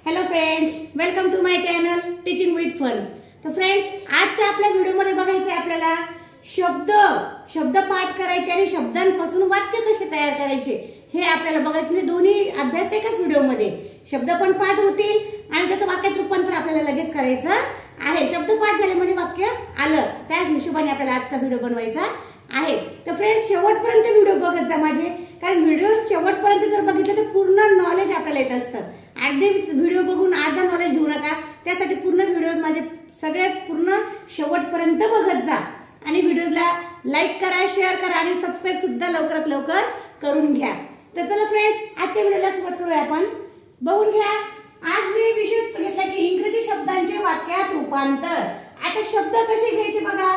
Hello friends, welcome to my channel teaching with fun. तर friends, आजच्या आपल्या व्हिडिओमध्ये बघायचं आहे आपल्याला शब्द पाठ करायचे आणि शब्दांपासून वाक्य कसे तयार करायचे हे आपल्याला बघायचं। म्हणजे दोन्ही अभ्यास एकाच व्हिडिओमध्ये, शब्द पण पाठ होतील आणि त्याचं वाक्यात रूपांतर आपल्याला लगेच करायचं आहे। शब्द पाठ झाले म्हणजे वाक्य आलं, त्याच हिशोबाने आपल्याला आजचा व्हिडिओ बनवायचा आहे। तर फ्रेंड्स, शेवटपर्यंत व्हिडिओ बघत जा माझे, कारण व्हिडिओ शेवटपर्यंत जर बघितलं तर पूर्ण नॉलेज आपल्याला येत असतं। अर्धे व्हिडिओ बघून अर्धा नॉलेज घेऊ नका, त्यासाठी पूर्ण व्हिडिओ माझे सगळे पूर्ण शेवटपर्यंत बघत जा आणि व्हिडिओला लाईक करा, शेअर करा आणि सबस्क्राइब सुद्धा लवकरात लवकर करून घ्या। तर चला फ्रेंड्स, आजच्या व्हिडिओला सुरुवात करूया आपण। बघून घ्या, आज मी विषय घेतला की इंग्रजी शब्दांचे वाक्यात रूपांतर। आता शब्द कसे घ्यायचे बघा।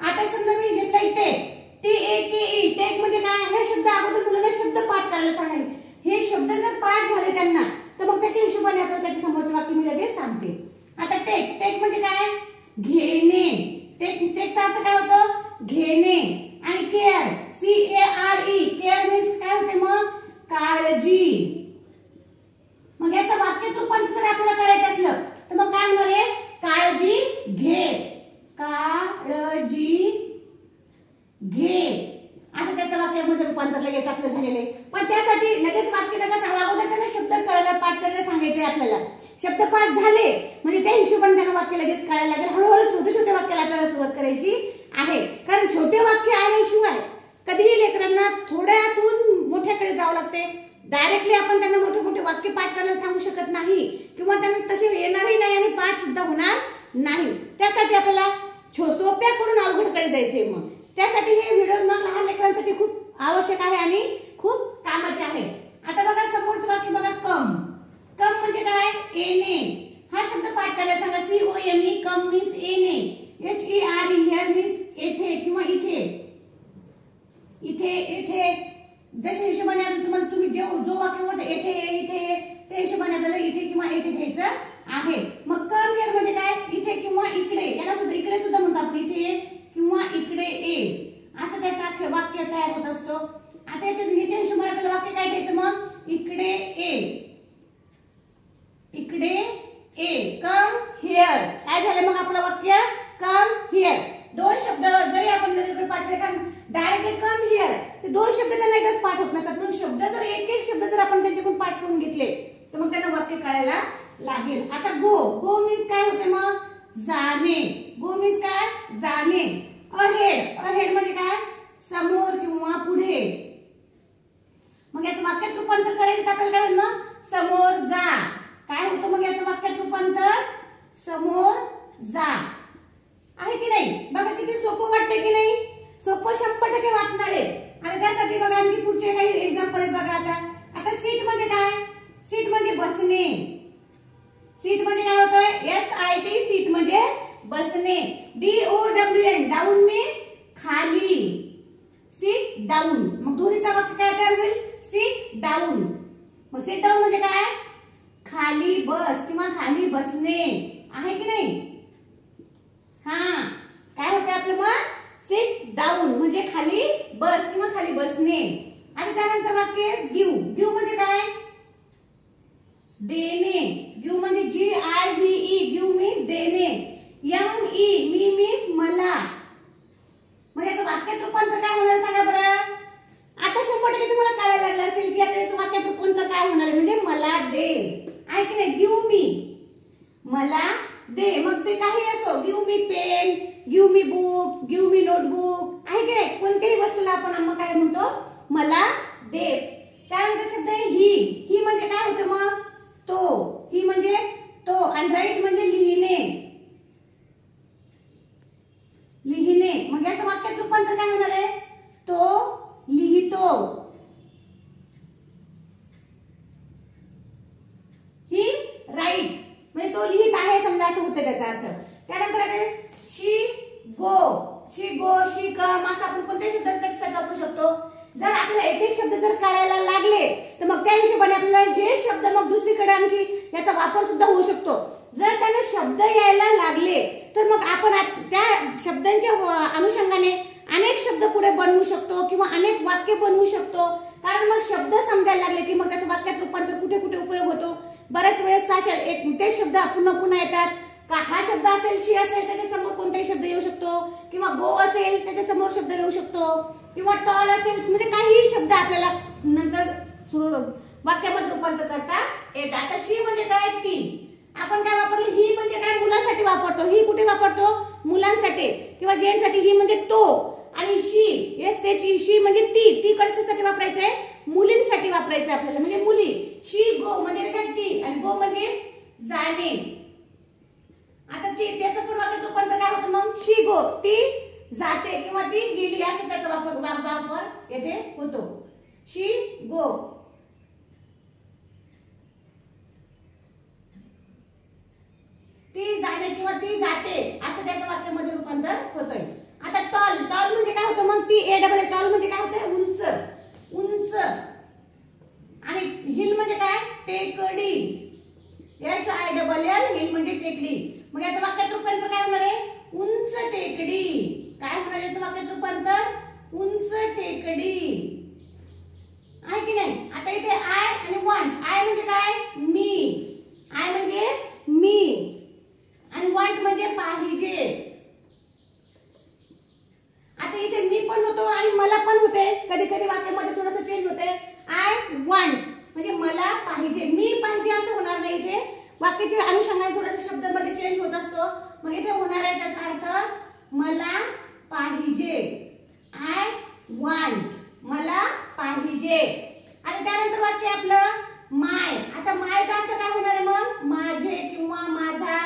आता शब्द मी घेतला इथे TAKE, टेक म्हणजे काय? हे शब्द अगोदर मुलांना शब्द पाठ करायला सांगायचे। हे शब्द जर पाठ झाले त्यांना तर मग त्याच्या हिशोबाने आपल्याला त्याच्या समोरचे वाक्य मी लगेच सांगते। आता टेक म्हणजे काय? घेणे। टेकचा अर्थ काय होतो? घेणे। आणि केअर, CARE, केअर मीन्स काय होते मग? काळजी। मग याचं वाक्यात रूपांतर जर आपल्याला करायचं असलं तर मग काय होणार आहे? काळजी घे, काळजी घे, असं त्याचं वाक्यामध्ये रूपांतर लगेच आपलं झालेलं आहे। पण त्यासाठी लगेच वाक्य नका सांगा, अगोदर त्यांना शब्द करायला पाठ करायला सांगायचे आपल्याला। शब्द पाठ झाले म्हणजे त्या हिशोबाने त्यांना वाक्य लगेच कळायला लागेल। हळूहळू छोटे छोटे वाक्याला आपल्याला सुरुवात करायची आहे, कारण छोटे वाक्य आल्याशिवाय कधीही लेकरांना थोड्यातून मोठ्याकडे जावं लागते। डायरेक्टली आपण त्यांना मोठे मोठे वाक्य पाठ करायला सांगू शकत नाही किंवा त्यांना तसे येणारही नाही आणि पाठ सुद्धा होणार नाही। त्यासाठी आपल्याला सोप्याकडून अवघडकडे जायचंय। मग त्यासाठी हे व्हिडिओ मग लहान लेकरांसाठी खूप आवश्यक आहे आणि खूप कामाचे आहे। आता बघा, समोरचं वाक्य बघा, कम म्हणजे काय? येणे। हा शब्द पाठ करायला सांगा। COME, कम मीन्स येणे। HERE, हिअर मीन्स येथे किंवा इथे। इथे जशा हिशोबाने तुम्हाला तुम्ही जो वाक्य म्हणता येथे इथे, त्या हिशोबाने आपल्याला इथे किंवा येथे घ्यायचं आहे। मग कम हिअर म्हणजे काय? इथे किंवा इकडे, याला सुद्धा इकडे सुद्धा म्हणतो आपण, इथे किंवा इकडे ये, असं त्याचं वाक्य तयार होत असतो। आता ह्याच्या हिशोबाने आपल्याला वाक्य काय घ्यायचं मग? इकडे ये, इकडे ये, कम हिअर। काय झालं मग आपलं वाक्य? Come here. दोन शब्द जरी आपण वेगवेगळे पाठ केले, कारण डायरेक्टली कम हिअर ते दोन शब्द त्यांना एकच पाठ होत नसतात। पण शब्द जर एक शब्द जर आपण त्यांच्याकडून पाठ करून घेतले तर मग त्यांना वाक्य कळायला लागेल। आता गो मीन्स काय होते मग? जाणे। गो मीन्स काय? जाणे। अहेड म्हणजे काय? समोर किंवा पुढे। मग याचं वाक्यात रूपांतर करायचं आपल्याला काय? मग समोर जा। काय होतं मग याचं वाक्यात रूपांतर? समोर जा, आहे की नाही? बघा किती सोपं वाटतंय की नाही? सोपं 100% वाटणार आहे। आणि त्यासाठी बघा आणखी पुढचे काही एक्झाम्पल आहेत बघा। आता सीट म्हणजे काय? सीट म्हणजे बसणे। सीट म्हणजे काय होतं? SIT, सीट म्हणजे बसणे। DOWN, डाऊन मीन्स खाली, सीट डाऊन। मग दोन्हीचा वाक्य काय तयार होईल? Sit down. मग सीट डाऊन म्हणजे काय? खाली बस किंवा खाली बसणे, आहे की नाही? हा, काय होते आपलं मग? सीट डाऊन म्हणजे खाली बस किंवा खाली बसणे। आणि त्यानंतर वाक्य गिव्ह म्हणजे काय? देणे। गिव्ह म्हणजे GIVE, गिव्ह मीन्स देणे। ME, मी मीन्स मला। मग याचं वाक्यात रूपांतर काय होणार सांगा बरं? आता 100% तुम्हाला कळायला लागलं असेल की आता याचं वाक्यात रूपांतर काय होणार आहे, म्हणजे मला दे, आहे की नाही? गिव्ह मी, मला दे। मग ते काही असो, give me pen, give me book, give me notebook, आहे की नाही? कोणत्याही वस्तूला आपण मग काय म्हणतो? मला दे। त्यानंतर शब्द ही म्हणजे काय होतं मग? तो। ही म्हणजे तो आणि राईट म्हणजे लिहिणे। मग याचं वाक्यात रूपांतर काय होणार आहे? तो लिहितो। ही राईट म्हणजे तो लिहित आहे, समजा असं होतं त्याचा अर्थ। त्यानंतर आहे शी गो, शी कम, असं आपण कोणत्या शब्दात कशासाठी वापरू शकतो? जर आपल्याला एक शब्द जर कळायला लागले तर मग त्या हिशोबाने आपल्याला हे शब्द मग दुसरीकडे आणखी याचा वापर सुद्धा होऊ शकतो। जर त्यांना शब्द यायला लागले तर मग आपण त्या शब्दांच्या अनुषंगाने अनेक शब्द पुढे बनवू शकतो किंवा अनेक वाक्य बनवू शकतो। कारण मग शब्द समजायला लागले की मग त्याचा वाक्यात रूपांतर कुठे कुठे उपयोग होतो बऱ्याच वेळेस एक तेच शब्द पुन्हा पुन्हा येतात का हा शब्द असेल शी असेल त्याच्यासमोर कोणताही शब्द येऊ शकतो किंवा गो असेल त्याच्यासमोर शब्द येऊ शकतो किंवा टॉल असेल म्हणजे काहीही शब्द आपल्याला नंतर वाक्यामध्ये रूपांतर करता येतात. आता शी म्हणजे काय ती आपण काय वापरलं ही म्हणजे काय मुलांसाठी वापरतो ही कुठे वापरतो मुलांसाठी किंवा जेंट्ससाठी ही म्हणजे तो आणि शी येस त्याची शी म्हणजे ती कशासाठी वापरायचं आहे मुलींसाठी वापरायचं आपल्याला म्हणजे मुली शी गो म्हणजे काय ती आणि गो म्हणजे जाणे. आता ती त्याचं पण वाक्यात रूपांतर काय होतं मग शी गो ती जाते किंवा ती गेली असं त्याचा वापर येथे होतो. शी गो ती जाणे किंवा ती जाते असं त्याचं वाक्यामध्ये रूपांतर होतंय. आता टॉल म्हणजे काय होतं मग टी ए डबल टॉल म्हणजे काय होतंय उंच आणि हिल म्हणजे काय टेकडी H I double L hill म्हणजे टेकडी. मग याचं वाक्यात रूपांतर काय होणार आहे उंच टेकडी. काय होणार याचं वाक्यात रूपांतर उंच टेकडी आहे की नाही. आता इथे आय आणि वॉन्ट आय म्हणजे काय मी आय म्हणजे मी आणि वॉन्ट म्हणजे पाहिजे. आता इथे मी पण होतो आणि मला पण होते कधी कधी वाक्यामध्ये थोडंसं चेंज होते. आय वॉन्ट म्हणजे मला पाहिजे मी पाहिजे असं होणार नाही. इथे वाक्याच्या अनुषंगाने थोडासा शब्दामध्ये चेंज होत असतो. मग इथे होणार आहे त्याचा अर्थ मला पाहिजे आय वॉन्ट मला पाहिजे. आणि त्यानंतर वाक्य आपलं माय. आता मायचा अर्थ काय होणार आहे मग माझे किंवा माझा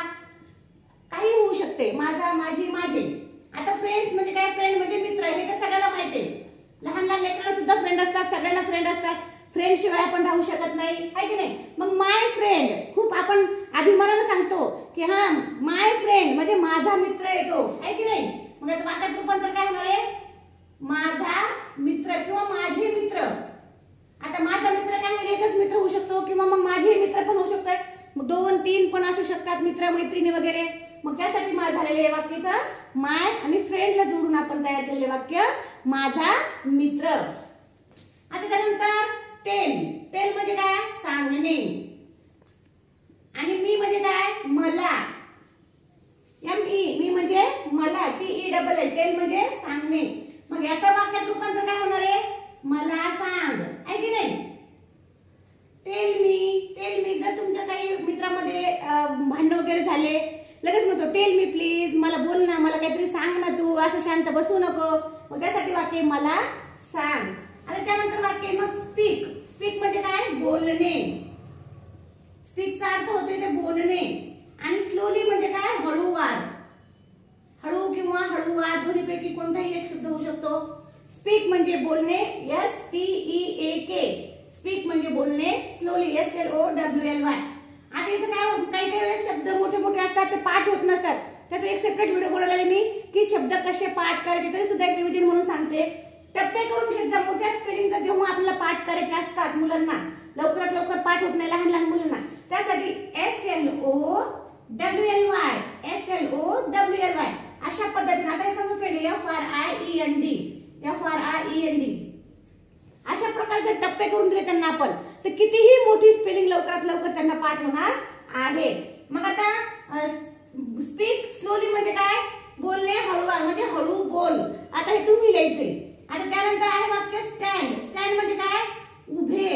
काही होऊ शकते माझा माझी माझे. आता फ्रेंड्स म्हणजे काय फ्रेंड म्हणजे मित्र हे तर सगळ्याला माहिती आहे. लहान लहान लेकरांना सुद्धा फ्रेंड असतात सगळ्यांना फ्रेंड असतात. फ्रेंड शिवाय आपण राहू शकत नाही आहे की नाही. मग माय फ्रेंड खूप आपण अभिमानाने सांगतो की हा माय फ्रेंड म्हणजे माझा मित्र येतो आहे की नाही. मग याचं वाक्यात रूपांतर काय होणार आहे माझा मित्र किंवा माझे मित्र. आता माझा मित्र काय होईल एकच मित्र होऊ शकतो किंवा मग माझे मित्र पण होऊ शकतात. मग 2-3 पण असू शकतात मित्र मैत्रिणी वगैरे. मग त्यासाठी माझं झालेले वाक्याचं माय आणि फ्रेंडला जोडून आपण तयार केलेले वाक्य माझा मित्र. आता त्यानंतर टेल म्हणजे काय सांगणे आणि मी म्हणजे काय मला मी म्हणजे मला टी डबल एल टेल म्हणजे सांगणे. मग याचं वाक्यात रूपांतर काय होणार आहे मला सांग आहे की नाही. टेल मी जर तुमच्या काही मित्रामध्ये भांडण वगैरे झाले लगेच म्हणतो टेल मी प्लीज मला बोल ना मला काहीतरी सांग ना तू असं शांत बसू नको. मग त्यासाठी वाक्य मला सांग. आणि त्यानंतर वाक्य मग स्पीक म्हणजे काय बोलणे. स्पीकचा अर्थ होतो इथे बोलणे आणि स्लोली म्हणजे काय हळूवार हळू किंवा हळूवार दोन्हीपैकी कोणताही एक शब्द होऊ शकतो. स्पीक म्हणजे बोलणे SPEAK स्पीक म्हणजे बोलणे स्लोली SLOWLY. आता इथे काय काही वेळेस शब्द मोठे मोठे असतात ते पाठ होत नसतात. त्याचा एक सेपरेट व्हिडिओ बनवलेला मी की शब्द कसे पाठ करायचे तरी सुद्धा एक रिव्हिजन म्हणून सांगते. टप्पे करून घेत जा. मोठ्या स्पेलिंगचा जेव्हा आपल्याला पाठ करायचे असतात मुलांना लवकरात लवकर पाठ होत नाही लहान लहान मुलांना त्यासाठी SLOWLY अशा पद्धतीने. आता हे समजून फ्रेंड FRIEND अशा प्रकारचे टप्पे करून दिले त्यांना आपण तर कितीही मोठी स्पेलिंग लवकरात लवकर त्यांना पाठ होणार आहे. मग आता स्पीक स्लोली म्हणजे काय बोलणे हळूवार म्हणजे हळू बोल. आता हे तुम्ही लिहायचे. आता त्यानंतर आहे वाक्य स्टँड म्हणजे काय उभे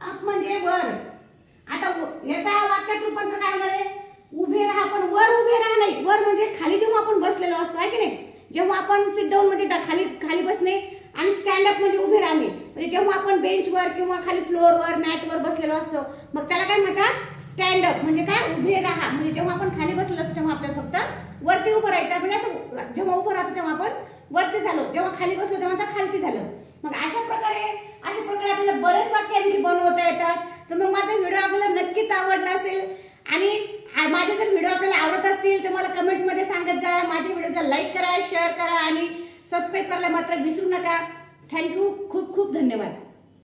अप म्हणजे वर. आता याचा वाक्यात रूपांतर काय होणार आहे उभे राहा पण वर उभे राहा नाही. वर म्हणजे खाली जेव्हा आपण बसलेलो असतो आहे की नाही जेव्हा आपण सिट डाऊन म्हणजे खाली बसणे आणि स्टँड अप म्हणजे उभे राहणे. म्हणजे जेव्हा आपण बेंचवर किंवा खाली फ्लोअरवर मॅटवर बसलेलो असतो मग त्याला काय म्हणतात स्टँड अप म्हणजे काय उभे राहा. म्हणजे जेव्हा आपण खाली बसलेलो असतो तेव्हा आपल्याला फक्त वरती उभं राहायचं. म्हणजे असं जेव्हा उभं राहतो तेव्हा आपण वरती झालो जेव्हा खाली बसलो तेव्हा खालती झालं. मग अशा प्रकारे आपल्याला बरेच वाक्य आणखी बनवता येतात. तर मग माझा व्हिडिओ आपल्याला नक्कीच आवडला असेल आणि माझे जर व्हिडिओ आपल्याला आवडत असतील तर मला कमेंट मध्ये सांगत जा. माझ्या व्हिडिओला लाईक करा शेअर करा आणि सबस्क्राईब करायला मात्र विसरू नका. थँक्यू खूप खूप धन्यवाद.